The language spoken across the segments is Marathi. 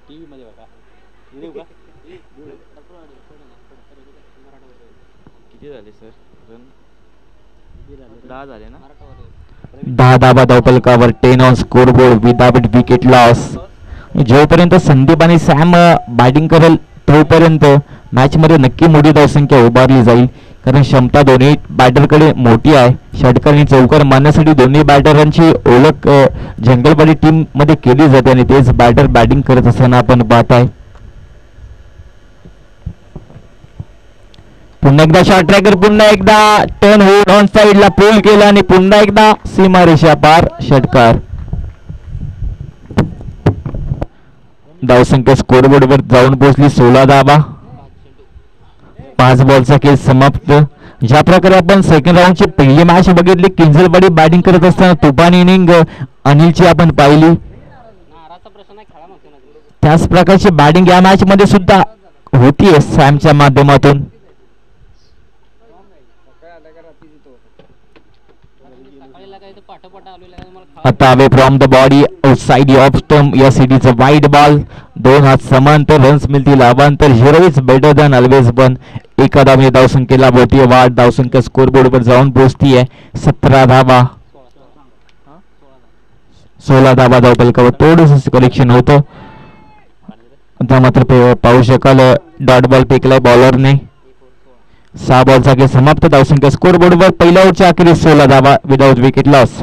टीव्ही मध्ये बघा. देऊ का? किती झाले सर रन? 10 झाले ना. 10 धाबा धावपलकावर 10 on score board without wicket loss. जोपर्यंत संदीप आणि सॅम बॅटिंग करेल तोपर्यंत मॅच मध्ये नक्की मोठी धावसंख्या उभारली जाईल, कारण क्षमता दोन्ही बॅटरकडे मोठी आहे. षटकार आणि चौकार मारण्यासाठी दोन्ही बॅटरांची ओळख जंगलवाडी टीम मध्ये केली जाते आणि तेच बॅटर बॅटिंग करत असताना आपण पाहत आहे. पुन्हा एकदा शॉर्ट ट्रॅकर, पुन्हा एकदा टर्न होऊन ऑन साइडला पुल केला आणि पुन्हा एकदा सीमारेषा पार षटकार. धावसंख्या स्कोरबोर्डवर जाऊन पोहोचली 16 धावा. 5 बॉलचा खेळ समाप्त. ज्या प्रकारे आपण सेकंड राऊंडची पहिली मॅच बघितली, किंजलवाडी बॅटिंग करत असताना तुफान इनिंग अनिलची आपण पाहिली, त्याच प्रकारची बॅटिंग या मॅच मध्ये सुद्धा होतीये सॅमच्या माध्यमातून. आता away from the body outside of stump या सिटीचं वाईड बॉल. 2 हात समांतर, रन्स मिळतील अवांतर. Zero is better than always पण एका धावेने धावसंख्येला होतीये वाढ. धावसंख्या स्कोरबोर्डवर जाऊन पोहोचतीये 17 धावा. 16 धावा धावपलकावर थोडंसं करेक्शन होतं. आता मात्र पाहू शकाल डॉट बॉल फेकलाय बॉलरने. 6 बॉलचा खेळ समाप्त. धावसंख्या स्कोरबोर्डवर पहिल्या ओव्हरच्या अखेरीस 16 धावा विदाउट विकेट लॉस.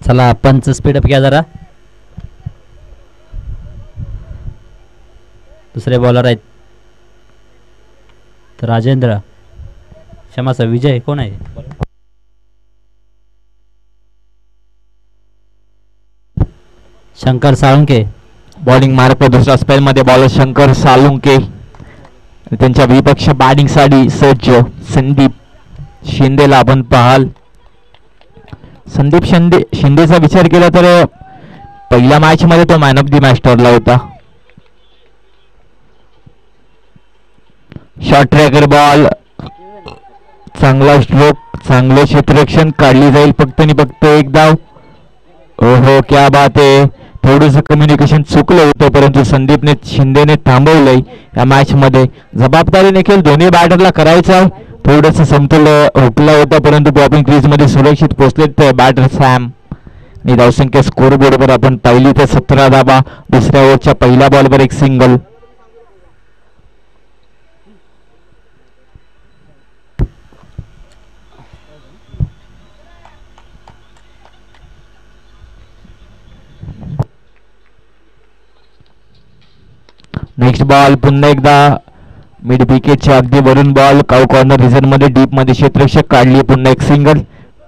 चला पंच स्पीडअप घ्या जरा. दुसरे बॉलर आहेत तर राजेंद्र, क्षमाचा विजय कोण आहे? शंकर साळुंके बॉलिंग मार्क दुसऱ्या स्पेल मध्ये बॉलर शंकर साळुंके. त्यांच्या विपक्ष बॅटिंग साठी सज्ज संदीप शिंदेला आपण पाहाल. संदीप शिंदेचा विचार केला तर पहिल्या मॅच मध्ये तो मॅन ऑफ द मॅच ठरला होता. शॉर्ट ट्रॅकर बॉल, चांगला स्ट्रोक, चांगले क्षेत्ररक्षण, काढली जाईल फक्त आणि फक्त एक धाव. ओहो क्या बात आहे. थोडंसं कम्युनिकेशन चुकलं होतं परंतु संदीपने शिंदेने थांबवलंय या मॅच मध्ये. जबाबदारीने खेळ दोन्ही बॅटरला करायचा आहे. थोडंसं समतोल हुकला होता परंतु बॉबिंग क्रीज मध्ये सुरक्षित पोहोचले बॅटर सॅम. आणि धावसंख्या स्कोरबोर्डवर आपण पाहिली तर 17 धावा. दुसऱ्या ओव्हरच्या पहिल्या बॉलवर एक सिंगल. नेक्स्ट बॉल पुन्हा एकदा मिड विकेटच्या अगदी वरून बॉल. काऊ कॉर्नर रिझन मध्ये डीप मध्ये क्षेत्ररक्षक काढली. पुन्हा एक सिंगल.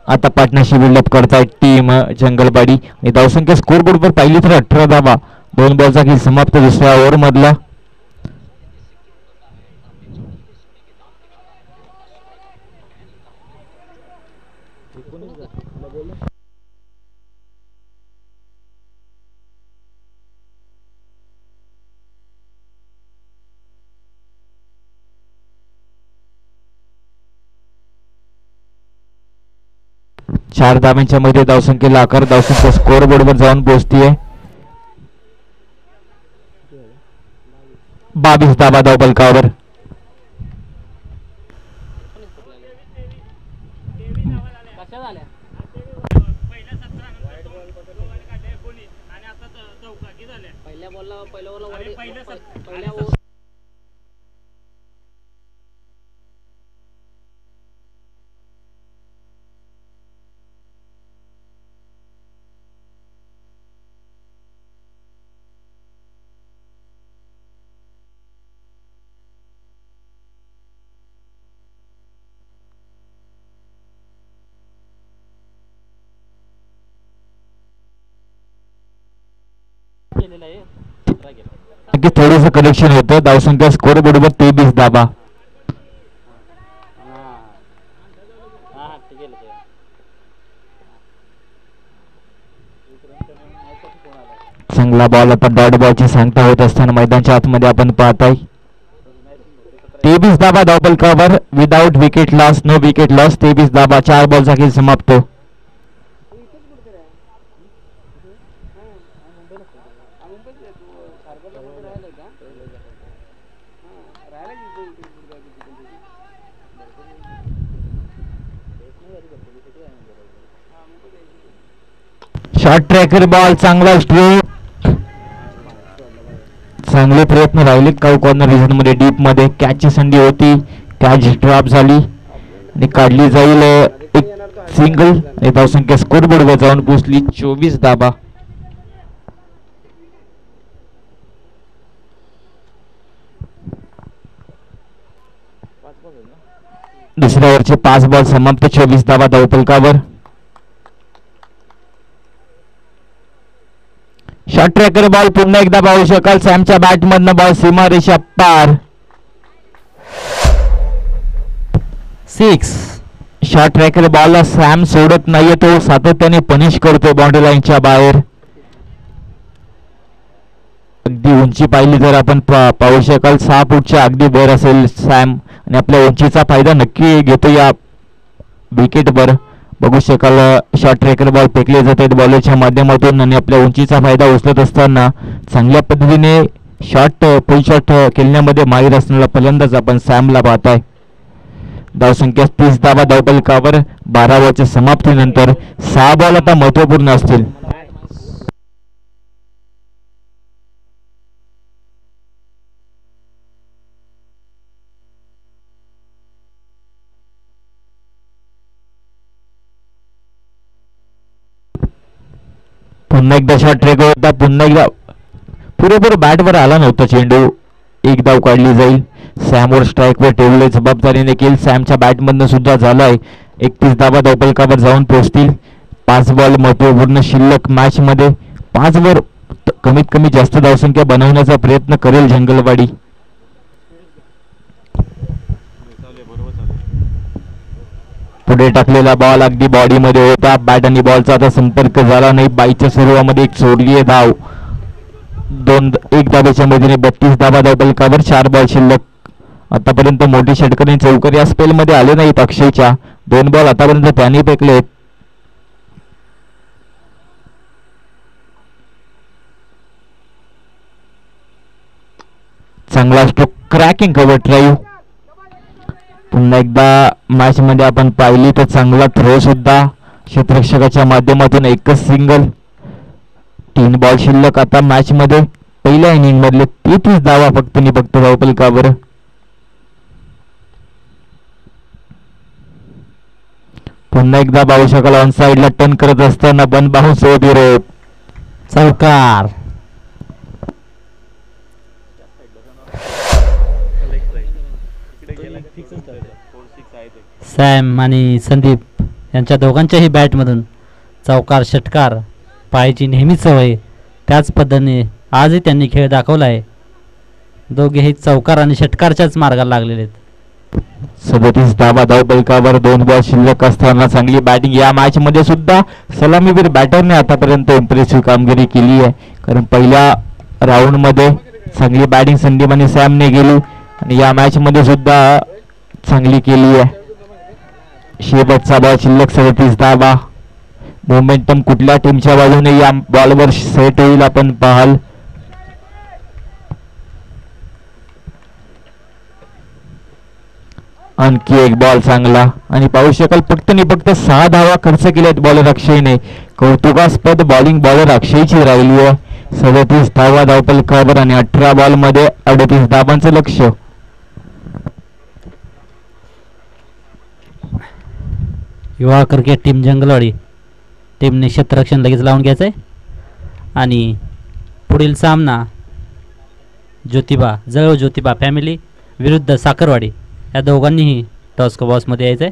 आता पार्टनरशिप बिल्डअप करताय टीम जंगलबाडी. आणि धावसंख्या स्कोरबोर्डवर पाहिली तर 18 धावा. 2 बॉलचा खेळ समाप्त दुसऱ्या ओव्हर मधला. चार धाव्यांच्या मध्ये धावसंख्येला आकार. धावसंख्या स्कोर बोर्डवर जाऊन पोहोचतीये 22 धावा धावपलकावर. केलेलं आहे 17 केलं. नक्की थोडंसं कनेक्शन होतं. धावसंख्या स्कोर बरोबर 23 धावा. हां हां हां ठीक आहे ते. चांगला बॉल आता डॉट बॉलची सांगता होत असताना मैदानच्या आतमध्ये आपण पाहताय 23 धावा धावफलकावर without wicket loss, no wicket loss. 23 धावा, 4 बॉलचा खेळ समाप्त. शॉर्ट ट्रॅकर बॉल, चांगला स्ट्रोक. चांगले प्रयत्न राहिले काऊ कॉर्नर रिजन मध्ये, डीप मध्ये कॅचची संधी होती, कॅच ड्रॉप झाली आणि काढली जाईल एक सिंगल. आणि धावसंख्या स्कोर बोर्डवर जाऊन पोहोचली 24 धावा. दुसऱ्या ओव्हरचे 5 बॉल समाप्त, 24 धावा धावफलकावर. शॉर्ट ट्रॅकर बॉल पुन्हा एकदा पाहू शकाल. सॅमच्या बॅट मधनं बॉल सीमारेषा पार. 6. शॉर्ट ट्रॅकर बॉलला सॅम सोडत नाहीये, तो सातत्याने पनिश करतो बाउंड्री लाईनच्या बाहेर. अगदी उंची पाहिली तर आपण पाहू शकाल 6 फूटच्या अगदी वर असेल सॅम आणि आपल्या उंचीचा फायदा नक्की घेतो या विकेटवर. बघू शकाल शॉर्ट ट्रॅकर बॉल फेकले जात आहेत बॉलरच्या माध्यमातून आणि आपल्या उंचीचा फायदा उचलत असताना चांगल्या पद्धतीने शॉट फुल शॉट खेळण्यामध्ये माहीर असणारा फलंदाज आपण सॅमला पाहताय. धावसंख्या 30 धावा धावफलकावर. 12 बॉलच्या समाप्तीनंतर 6 बॉल आता महत्वपूर्ण असतील. पुन्हा एकदा शॉट ट्रॅक होता, पुन्हा एकदा पुरेपूर बॅटवर आला नव्हता चेंडू. एक धाव काढली जाईल. सॅमवर स्ट्राईकवर ठेवले, जबाबदारीने केल. सॅमच्या बॅटमधनं सुद्धा झालाय. 31 धावा धावफलकावर जाऊन पोहोचतील. 5 बॉल महत्वपूर्ण शिल्लक मॅच मध्ये. 5 वर कमीत कमी जास्त धावसंख्या बनवण्याचा प्रयत्न करेल जंगलवाडी. पुढे टाकलेला बॉल अगदी बॉडी मध्ये होता. बॅट आणि बॉलचा आता संपर्क झाला नाही. बाईच्या सर्वामध्ये एक सोडली आहे धाव. 1 धावेच्या मधीने 32 धावा धावफलकावर. 4 बॉल शिल्लक. आतापर्यंत मोठी षटकर आणि चौकर या स्पेल मध्ये आले नाहीत अक्षयच्या. 2 बॉल आतापर्यंत त्यांनी फेकलेत. चांगला स्ट्रोक, क्रॅकिंग कव्हर ड्राईव्ह. पुन्हा एकदा मॅच मध्ये आपण पाहिली तर चांगला थ्रो सुद्धा क्षेत्ररक्षकाच्या माध्यमातून. एकच सिंगल. 3 बॉल शिल्लक आता मॅच मध्ये. पहिल्या इनिंग मधले 33 धावा फक्त आणि फक्त धावफलकावर. पुन्हा एकदा पाहू शकाल ऑन साइडला टर्न करत असताना बन बाउन्स विरोध. चौकार. सॅम आणि संदीप यांच्या दोघांच्याही बॅटमधून चौकार षटकार पाहायची नेहमीच सवय. त्याच पद्धतीने आजही त्यांनी खेळ दाखवला आहे. दोघेही चौकार आणि षटकारच्याच मार्गाला लागलेले आहेत. 37 धावा धावफलकावर. 2 बॉल शिल्लक असताना चांगली बॅटिंग या मॅच मध्ये सुद्धा सलामीवीर बॅटरने आतापर्यंत इम्प्रेसिव्ह कामगिरी केली आहे. कारण पहिल्या राऊंड मध्ये चांगली बॅटिंग संदीप आणि सॅमने केली आणि या मॅच मध्ये सुद्धा चांगली केली आहे. शेवटचा बॉल शिल्लक 37 धावा. मोमेंटम कुठल्या टीमच्या बाजूने या बॉलवर सेट होईल आपण पाहाल. आणखी एक बॉल चांगला आणि पाहू शकाल फक्त आणि फक्त 6 धावा खर्च केल्यात बॉलर अक्षयने. कौतुकास्पद बॉलिंग बॉलर अक्षयची राहिली आहे. 37 धावा धावफलकावर आणि 18 बॉल मध्ये 38 धावांचं लक्ष. युवा क्रिकेट टीम जंगलवाडी टीमने क्षेत्ररक्षण लगेच लावून घ्यायचं आहे. आणि पुढील सामना ज्योतिबा जळव ज्योतिबा फॅमिली विरुद्ध साखरवाडी या दोघांनीही टॉस बॉक्समध्ये यायचं आहे.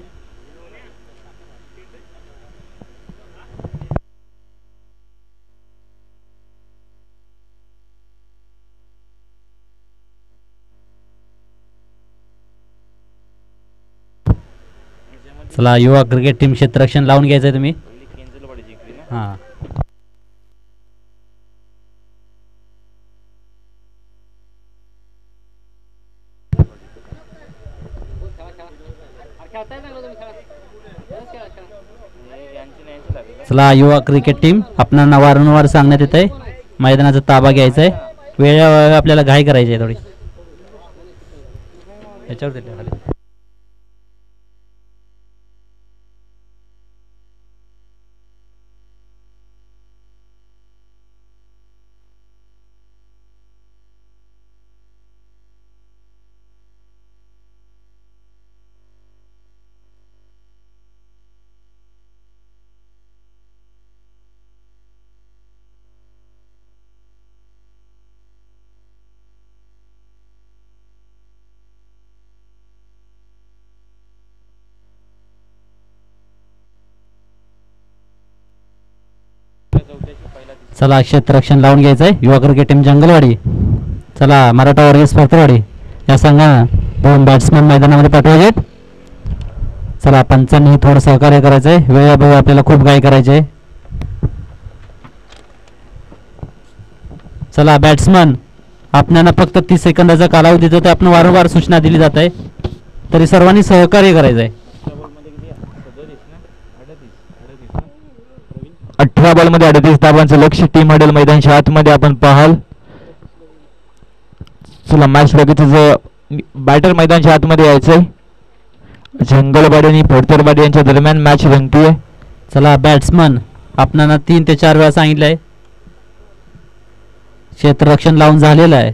चला युवा क्रिकेट टीम क्षेत्ररक्षण लावून घ्यायचंय तुम्ही. हां चला युवा क्रिकेट टीम आपणाला वारंवार सांगण्यात येत आहे मैदानाचा ताबा घ्यायचा आहे. वेळेवर आपल्याला घाई करायची आहे थोडी. याच्यावर दिले खाली. चला क्षेत्ररक्षण लावून घ्यायचंय युवा क्रिकेट टीम जंगलवाडी. चला मराठा वर्गीस फरतवाडी या संघानं 2 बॅट्समन मैदानामध्ये पाठवायचे. चला पंचांनी थोडं सहकार्य करायचंय. वेळेअभावी आपल्याला खूप घाई करायची आहे. चला बॅट्समन आपल्याला फक्त 30 सेकंदाचा कालावधी देतो. आपण वारंवार सूचना दिली जात आहे तरी सर्वांनी सहकार्य करायचंय. 18 बॉलमध्ये 38 धावांचं लक्ष टीम हडल मैदानाच्या आतमध्ये आपण पाहाल. चला मॅच लगेचच बॅटर मैदानाच्या आतमध्ये यायचंय. जंगलवाडी आणि फडतरवाडी यांच्या दरम्यान मॅच रंगतीये. चला बॅट्समन आपणाला 3 ते 4 वेळा सांगितलंय. क्षेत्ररक्षण लावून झालेलं आहे.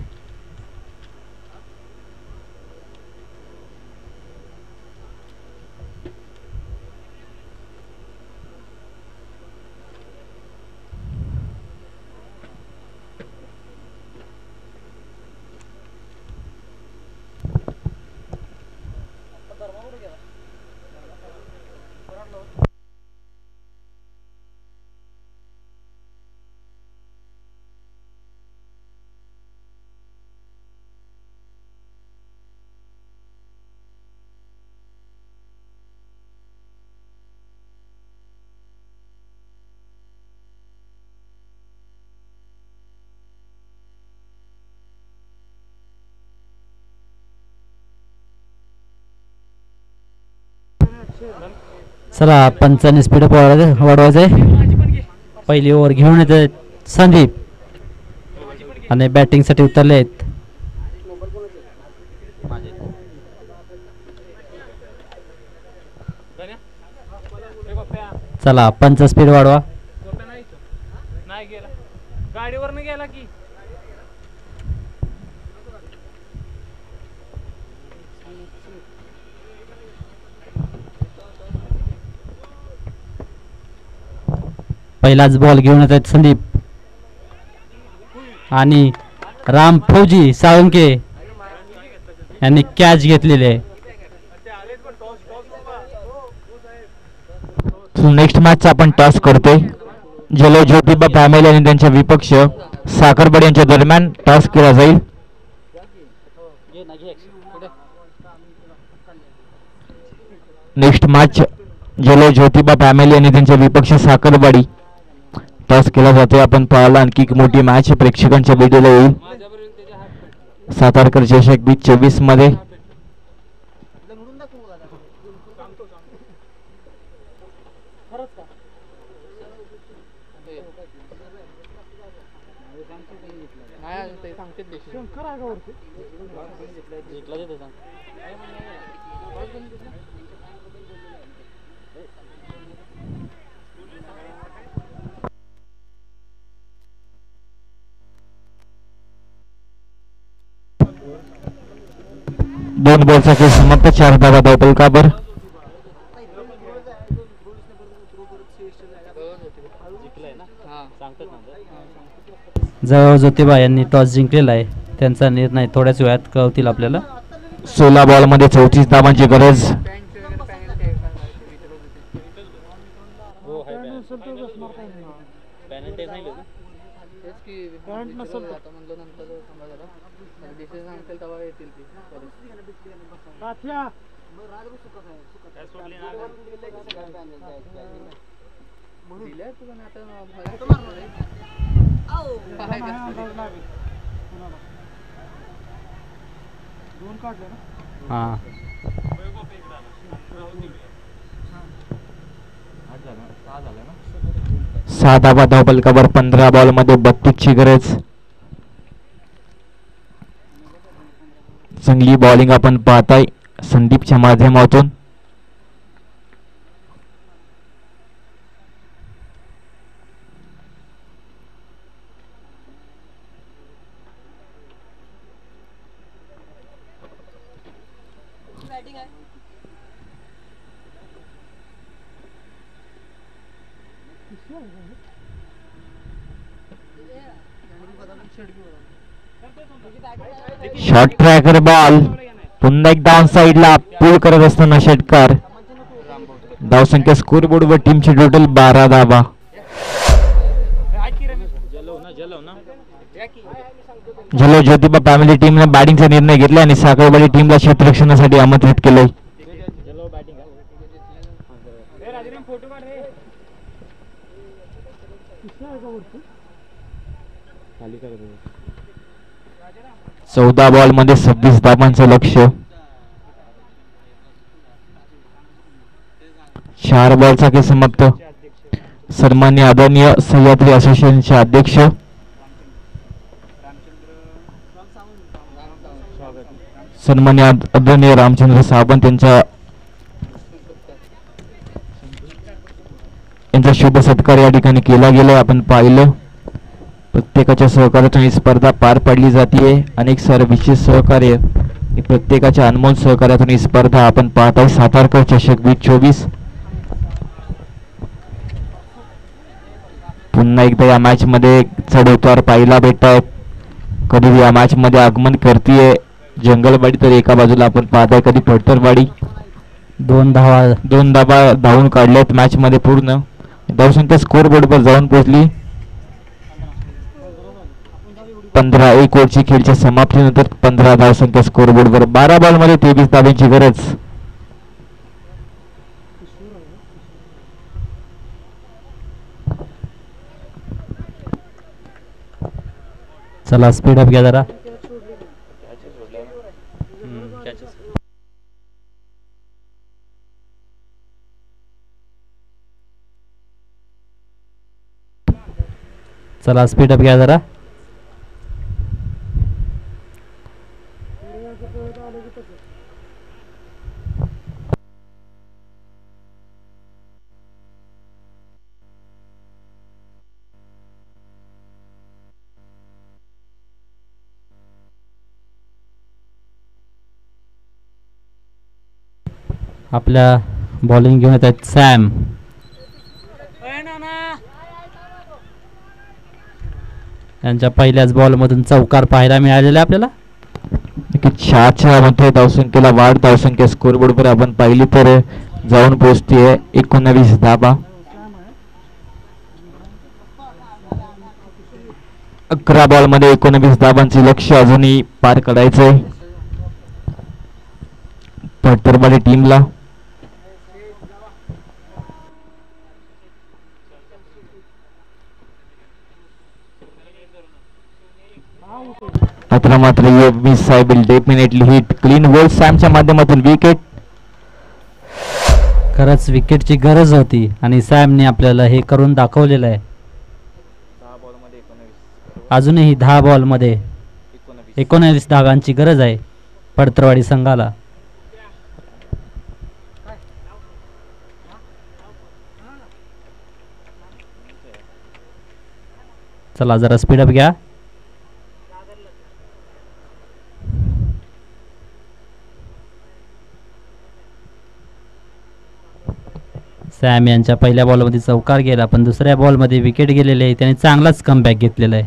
चला पंचांनी स्पीड वाढवायचंय. पहिली ओव्हर घेऊन येते संदीप आणि बॅटिंग साठी उतरले आहेत. चला पंच स्पीड वाढवा. गाडीवर गेला की पहिलाच बॉल घेऊन येत आहेत संदीप आणि राम फौजी साळुंके यांनी कॅच घेतलेली आहे. नेक्स्ट मॅच आपण टॉस करतोय. जलो ज्योतिबा फॅमिली आणि त्यांच्या विपक्ष साखरवाडी यांच्या दरम्यान टॉस केला जाईल. नेक्स्ट मॅच जलो ज्योतिबा फॅमिली आणि त्यांच्या विपक्ष साखरवाडी टॉस केला जातोय. आपण पाहायला आणखी एक मोठी मॅच प्रेक्षकांच्या भेटीला येईल. सातारकर चषक 2024 मध्ये दोन बॉलचा खेळ समाप्त. 4 धावा धावपलकावर. जवळ ज्योतिबा यांनी टॉस जिंकलेला आहे. त्यांचा निर्णय थोड्याच वेळात कळतील आपल्याला. 16 बॉलमध्ये 34 धावांची गरज. हां सहा धावा धावफलकावर 15 बॉलमध्ये 32ची गरज. चांगली बॉलिंग आपण पाहताय संदीपच्या माध्यमातून. शॉर्ट ट्रॅकर बॉल पुन्हा एकदा ऑन साइडला पुल करत असताना षटकार. धावसंख्या स्कोर बोर्डवर टीमची टोटल 12 धावा. झलो ज्योतिबा फॅमिली टीमने बॅटिंगचा निर्णय घेतला आणि साखरवाडी टीमला क्षेत्ररक्षणासाठी आमंत्रित केले. चौदा बॉल मध्ये 26 धावांचं लक्ष. 4 बॉलचा खेळ समाप्त. सन्मान्य आदरणीय सह्याद्री असोसिएशनचे अध्यक्ष सन्मान्य आदरणीय रामचंद्र सावंत यांचा शुभ सत्कार या ठिकाणी केला गेला. आपण पाहिलं प्रत्येकाच्या सहकार्यातून ही स्पर्धा पार पाडली जाते. अनेक विशेष सहकार्य प्रत्येकाच्या अनमोल सहकार्यातून ही स्पर्धा आपण पाहताय. सातारकर चषक 2024 पुन्हा एकदा या मॅच मध्ये चढउतार पाहायला भेटत आहेत. कधी या मॅच मध्ये आगमन करतीये जंगलवाडी तर एका बाजूला आपण पाहताय कधी फडतरवाडी. 2 धावा धावून काढल्यात मॅच मध्ये. पूर्ण धावसंख्या स्कोर बोर्डवर जाऊन पोहोचली 15. 1 ओव्हरची खेळच्या समाप्तीनंतर 15 धावसंख्या स्कोर बोर्डवर. 12 बॉल मध्ये 23 धावांची गरज. चला स्पीड अप घ्या जरा. चला स्पीड अप घ्या जरा. आपल्या बॉलिंग घेऊन येत आहेत सॅम. त्यांच्या पहिल्याच बॉल मधून चौकार पाहायला मिळालेला आपल्याला. 4 मध्ये धावसंख्येला वाढ. धावसंख्या स्कोर बोर्डवर आपण पाहिली तर जाऊन पोहोचते 19 धावा. 11 बॉल मध्ये 19 धावांचे लक्ष अजूनही पार करायचंय फडतरवाडी टीमला. मात्र ये साहेब विल डेफिनेटली हिट क्लीन बोल. सॅमच्या माध्यमातून विकेट. खरंच विकेटची गरज होती आणि सॅमने आपल्याला हे करून दाखवलेलं आहे. अजूनही 10 बॉल मध्ये 19 धावांची गरज आहे फडतरवाडी संघाला. चला जरा स्पीडअप घ्या. सॅम यांच्या पहिल्या बॉलमध्ये चौकार गेला पण दुसऱ्या बॉलमध्ये विकेट गेलेले आहे. त्याने चांगलाच कमबॅक घेतलेला आहे.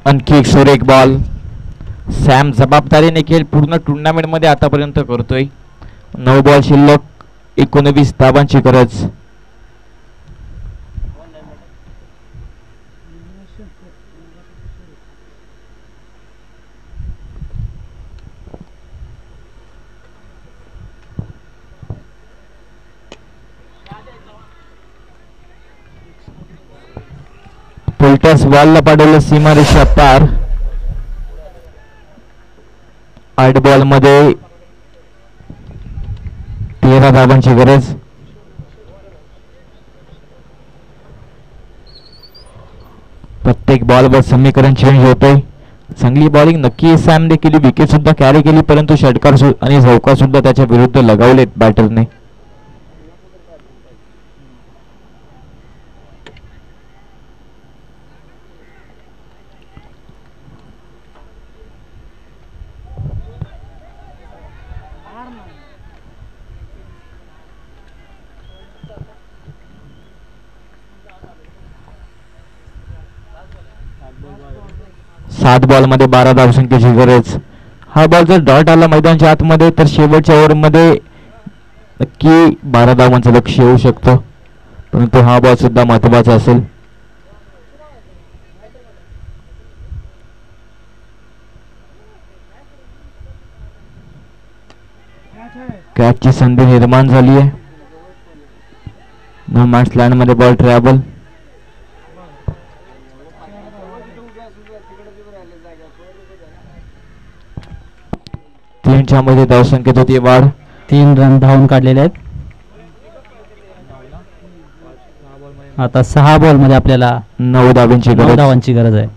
आणखी एक सुरेख बॉल. सॅम जबाबदारीने खेळ पूर्ण टुर्नामेंट मध्ये आतापर्यंत करतोय. 9 बॉल शिल्लक 19 धावांची गरज. उलट्याच बॉलला पाडवलं सीमारेषा पार. 8 बॉल मध्ये 13 धावांची गरज. प्रत्येक बॉलवर समीकरण चेंज होतंय. चांगली बॉलिंग नक्की सॅमने केली, विकेट सुद्धा कॅरी केली, परंतु षटकार आणि चौकार सुद्धा त्याच्या विरुद्ध लगावलेत बॅटरने. सात बॉल मध्ये 12 धावसंख्येची गरज. हा बॉल जर डॉट आला मैदानाच्या आतमध्ये तर शेवटच्या ओव्हरमध्ये नक्की 12 धावांचं लक्ष येऊ शकतं, परंतु हा बॉल सुद्धा महत्वाचा असेल. कॅचची संधी निर्माण झाली आहे. नो मॅच लँड मध्ये बॉल ट्रॅव्हल. तीनच्या मध्ये धावसंख्येत होती वाढ. 3 रन धावून काढलेले आहेत. आता 6 बॉल मध्ये आपल्याला 9 धावांची 9 धावांची गरज आहे.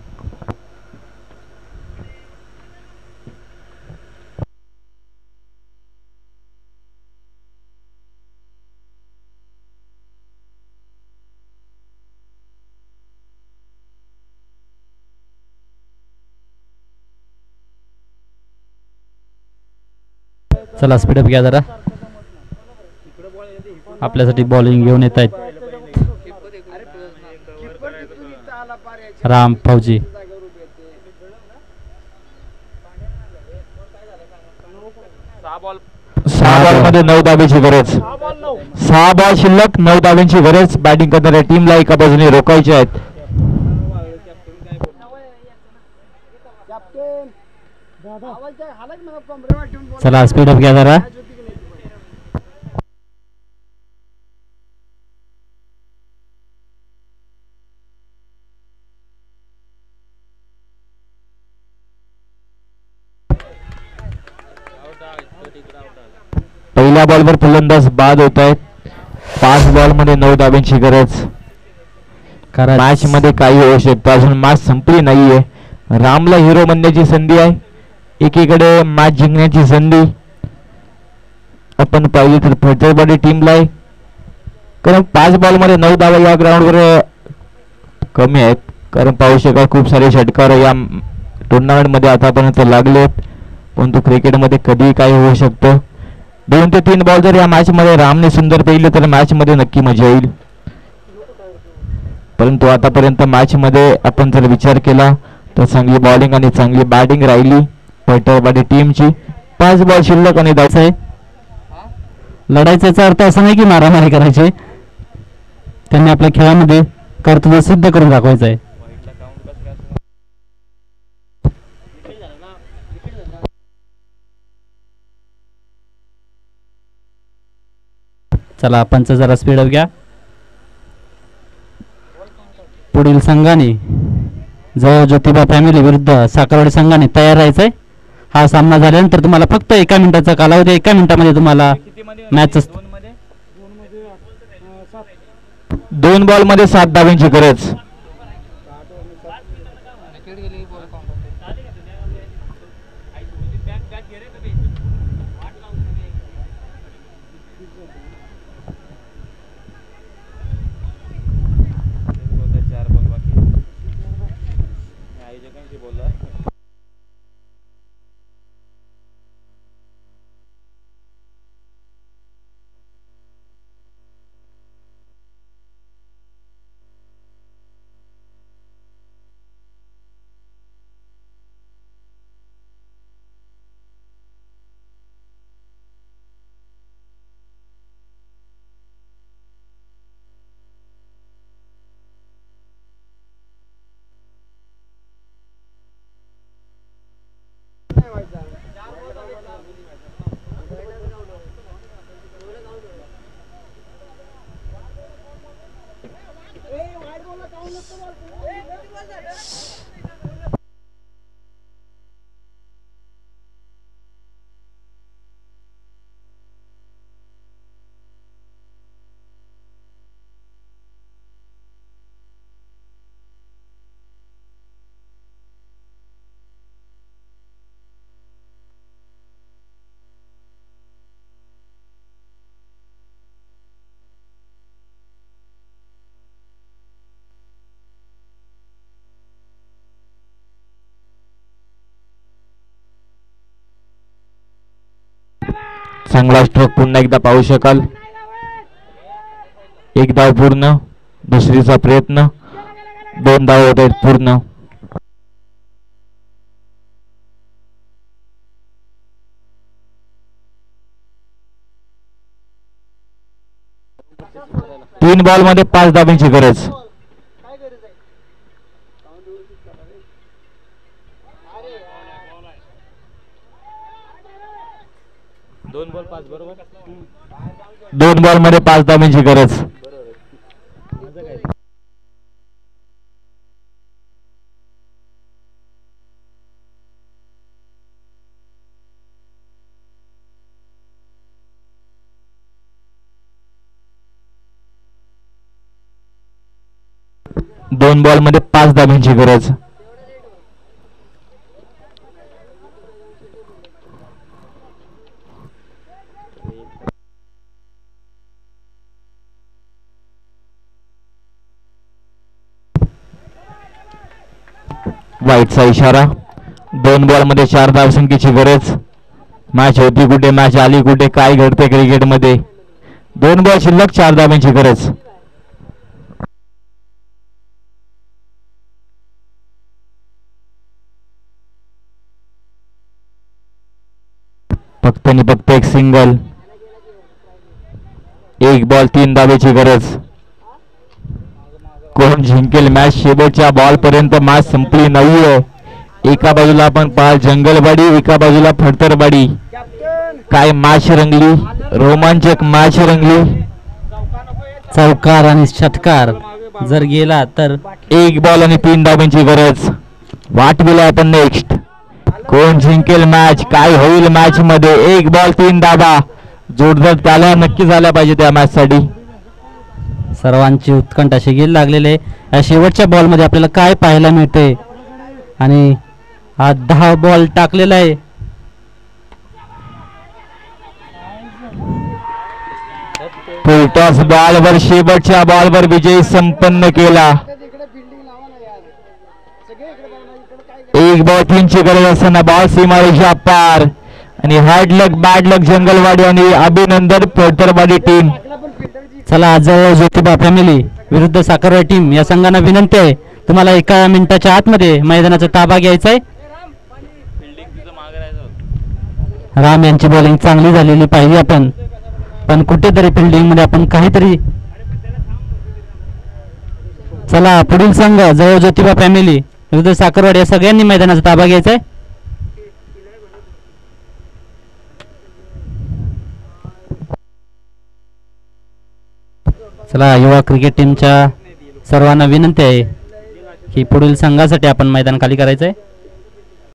चला स्पीडअप घ्या जरा. आपल्यासाठी बॉलिंग घेऊन येत आहेत राम फौजी. 6 बॉल मध्ये 9 धावेची गरज. 6 बॉल शिल्लक, 9 धावांची गरज. बॅटिंग करणाऱ्या टीमला एका बाजूने रोखायचे आहेत. चला स्पीडअप घ्या जरा. पहिल्या बॉलवर फलंदाज बाद होत आहेत. 5 बॉल मध्ये 9 धावांची गरज. मॅच मध्ये काही होऊ शकतं, अजून मॅच संपली नाहीये. रामला हिरो बनण्याची संधी आहे, एकीकडे मॅच जिंकण्याची संधी आपण पाहिली तर फैजलवाडी टीमला आहे, कारण 5 बॉल मध्ये 9 धावा या ग्राउंडवर कमी आहेत. कारण पाहू शकाल खूप सारे षटकार या टुर्नामेंट मध्ये आतापर्यंत लागलेत, परंतु क्रिकेटमध्ये कधीही काही होऊ शकतं. 2 ते 3 बॉल जर या मॅच मध्ये रामने सुंदर पेले तर मॅच मध्ये नक्की मजा येईल. परंतु आतापर्यंत मॅच मध्ये आपण जर विचार केला तर चांगली बॉलिंग आणि चांगली बॅटिंग राहिली पैठणवाडी टीमची. 5 बॉल शिल्लक आणि धावस आहे. लढायचा अर्थ असा नाही की मारामारी करायची, त्यांनी आपल्या खेळामध्ये कर्तव्य सिद्ध करून दाखवायचं आहे. चला पंच जरा स्पीडअप घ्या. पुढील संघाने जवळ ज्योतिबा फॅमिली विरुद्ध साखरवाडी संघाने तयार राहायचंय. हा सामना झाल्यानंतर तुम्हाला फक्त 1 मिनिटाचा कालावधी, 1 मिनिटामध्ये तुम्हाला मॅच 2 बॉल मध्ये 7 धावांची गरज. चांगला स्ट्रोक पुन्हा एकदा पाहू शकाल. एक धाव पूर्ण, दुसरीचा प्रयत्न, 2 धाव होत आहेत पूर्ण. तीन बॉल मध्ये 5 धावांची गरज. 2 बॉल 5 बरोबर. 2 बॉल मध्ये 5 धावांची गरज. दोन बॉल मध्ये 5 धावांची गरज. वाईटचा इशारा. 2 बॉल मध्ये 4 धावसंख्येची गरज. मॅच होती कुठे, मॅच आली कुठे, काय घडते क्रिकेटमध्ये. 2 बॉल शिल्लक, 4 धावांची गरज. फक्त आणि फक्त एक सिंगल. 1 बॉल 3 धावेची गरज. कोण जिंकेल मॅच? शेवटच्या बॉल पर्यंत मॅच संपली नाहीये. एका बाजूला आपण पाहाल जंगलवाडी, एका बाजूला फडतरवाडी. काय मॅच रंगली, रोमांचक मॅच रंगली. चौकार आणि षटकार जर गेला तर 1 बॉल आणि 3 धावांची गरज. वाट दिला आपण नेक्स्ट. कोण जिंकेल मॅच, काय होईल मॅच मध्ये? 1 बॉल 3 धावा. जोरदार त्याला नक्की झाल्या पाहिजे त्या मॅच साठी. सर्वांची उत्कंठा शिगेल लागलेले. या शेवटच्या बॉल मध्ये आपल्याला काय पाहायला मिळते? आणि हा 10 बॉल टाकलेला आहे. फुलटॉस बॉलवर, शेवटच्या बॉलवर विजय संपन्न केला. 1 बॉल 3 ची गरज असताना बॉल सीमारेषा पार. आणि हार्ड लक बॅड लक जंगलवाडी आणि अभिनंदन फडतरवाडी टीम. चला जवळ ज्योतिबा फॅमिली विरुद्ध साखरवाडी टीम या संघांना विनंती आहे, तुम्हाला 1 मिनिटाच्या आतमध्ये मैदानाचा ताबा घ्यायचा आहे. राम यांची बॉलिंग चांगली झालेली पाहिजे आपण, पण कुठेतरी फिल्डिंग मध्ये आपण काहीतरी. चला पुढील संघ जवळ ज्योतिबा फॅमिली विरुद्ध साखरवाडी या सगळ्यांनी मैदानाचा ताबा घ्यायचा आहे. चला युवा क्रिकेट टीमच्या सर्वांना विनंती आहे की पुढील संघासाठी आपण मैदान खाली करायचं आहे.